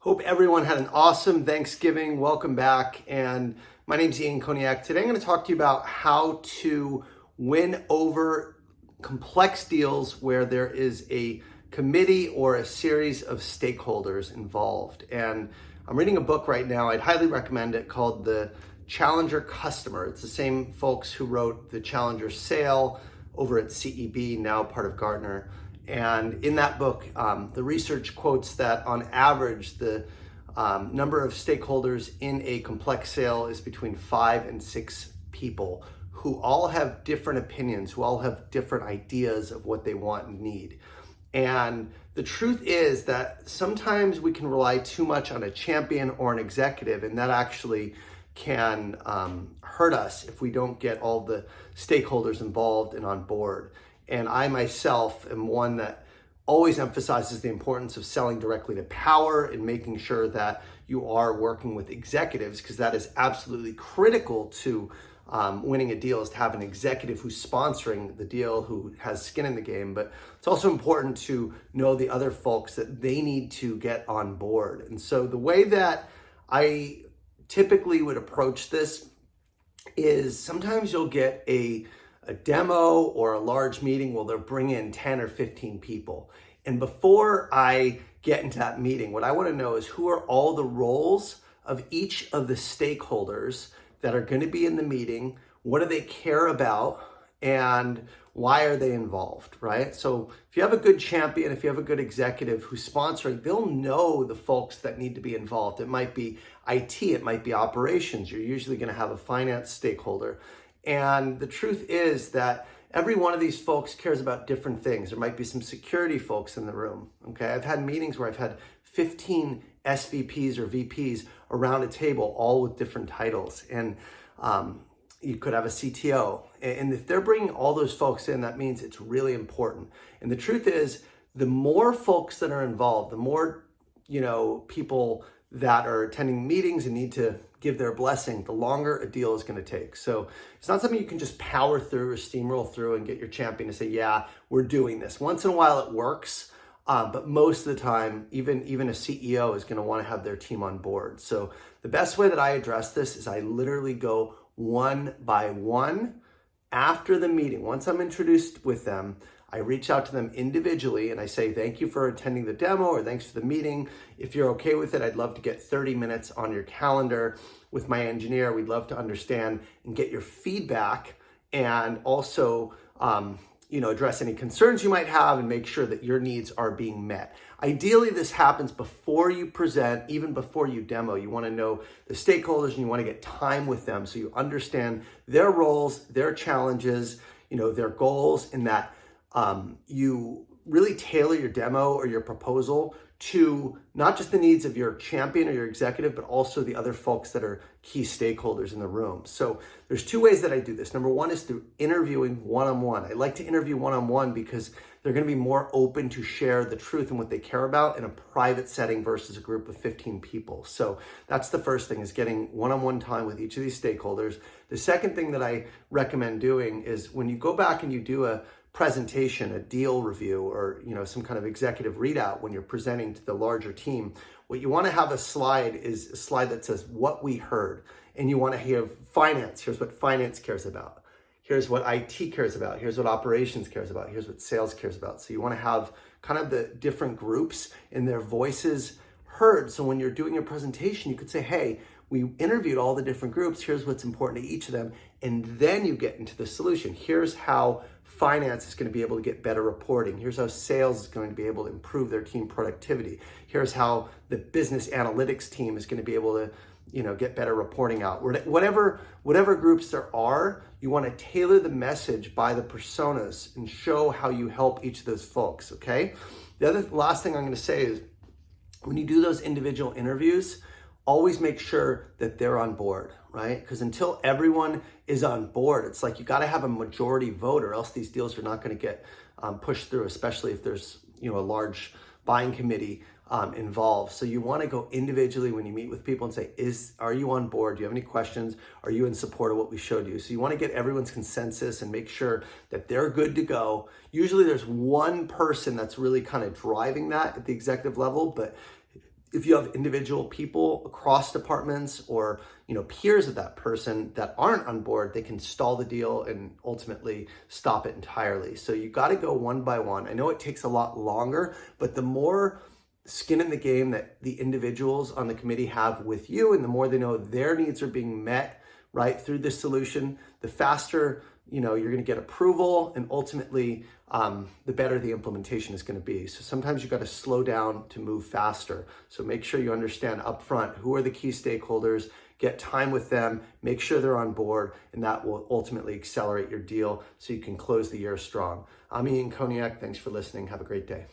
Hope everyone had an awesome Thanksgiving. Welcome back. And my name's Ian Koniak. Today I'm going to talk to you about how to win over complex deals where there is a committee or a series of stakeholders involved. And I'm reading a book right now. I'd highly recommend it, called The Challenger Customer. It's the same folks who wrote The Challenger Sale over at CEB, now part of Gartner. And in that book, the research quotes that on average, the number of stakeholders in a complex sale is between 5 and 6 people who all have different opinions, who all have different ideas of what they want and need. And the truth is that sometimes we can rely too much on a champion or an executive, and that actually can hurt us if we don't get all the stakeholders involved and on board. And I myself am one that always emphasizes the importance of selling directly to power and making sure that you are working with executives, because that is absolutely critical to winning a deal, is to have an executive who's sponsoring the deal, who has skin in the game. But it's also important to know the other folks that they need to get on board. And so the way that I typically would approach this is sometimes you'll get a demo or a large meeting where they'll bring in 10 or 15 people. And before I get into that meeting, what I want to know is who are all the roles of each of the stakeholders that are going to be in the meeting, what do they care about, and why are they involved, right? So if you have a good champion, if you have a good executive who's sponsoring, they'll know the folks that need to be involved. It might be IT, it might be operations. You're usually going to have a finance stakeholder. And the truth is that every one of these folks cares about different things. There might be some security folks in the room, okay? I've had meetings where I've had 15 SVPs or VPs around a table, all with different titles. And you could have a CTO. And if they're bringing all those folks in, that means it's really important. And the truth is, the more folks that are involved, the more, people that are attending meetings and need to give their blessing, the longer a deal is going to take. So it's not something you can just power through or steamroll through and get your champion to say, yeah, we're doing this. Once in a while it works, but most of the time, even a CEO is going to want to have their team on board. So the best way that I address this is I literally go one by one after the meeting. Once I'm introduced with them, I reach out to them individually and I say, thank you for attending the demo, or thanks for the meeting. If you're okay with it, I'd love to get 30 minutes on your calendar with my engineer. We'd love to understand and get your feedback, and also address any concerns you might have and make sure that your needs are being met. Ideally, this happens before you present, even before you demo. You want to know the stakeholders and you want to get time with them so you understand their roles, their challenges, their goals, and that you really tailor your demo or your proposal to not just the needs of your champion or your executive, but also the other folks that are key stakeholders in the room. So there's 2 ways that I do this. Number 1 is through interviewing one-on-one. I like to interview one-on-one because they're going to be more open to share the truth and what they care about in a private setting versus a group of 15 people. So that's the first thing, is getting one-on-one time with each of these stakeholders. The second thing that I recommend doing is when you go back and you do a presentation, a deal review, or some kind of executive readout when you're presenting to the larger team, what you want to have is a slide that says what we heard. And you want to hear finance. Here's what finance cares about. Here's what IT cares about. Here's what operations cares about. Here's what sales cares about. So you want to have kind of the different groups and their voices heard. So when you're doing your presentation, you could say, hey, we interviewed all the different groups. Here's what's important to each of them. And then you get into the solution. Here's how finance is going to be able to get better reporting. Here's how sales is going to be able to improve their team productivity. Here's how the business analytics team is going to be able to, get better reporting out. Whatever groups there are, you want to tailor the message by the personas and show how you help each of those folks, okay? The last thing I'm going to say is, when you do those individual interviews, always make sure that they're on board, right? Because until everyone is on board, it's like you got to have a majority vote, or else these deals are not going to get pushed through, especially if there's a large buying committee involved. So you want to go individually when you meet with people and say, are you on board? Do you have any questions? Are you in support of what we showed you? So you want to get everyone's consensus and make sure that they're good to go. Usually there's one person that's really kind of driving that at the executive level, but If you have individual people across departments or peers of that person that aren't on board, they can stall the deal and ultimately stop it entirely. So you got to go one by one. I know it takes a lot longer, but the more skin in the game that the individuals on the committee have with you, and the more they know their needs are being met right through this solution, the faster you're going to get approval, and ultimately the better the implementation is going to be. So sometimes you got to slow down to move faster. So make sure you understand upfront who are the key stakeholders, get time with them, make sure they're on board, and that will ultimately accelerate your deal so you can close the year strong. I'm Ian Koniak. Thanks for listening. Have a great day.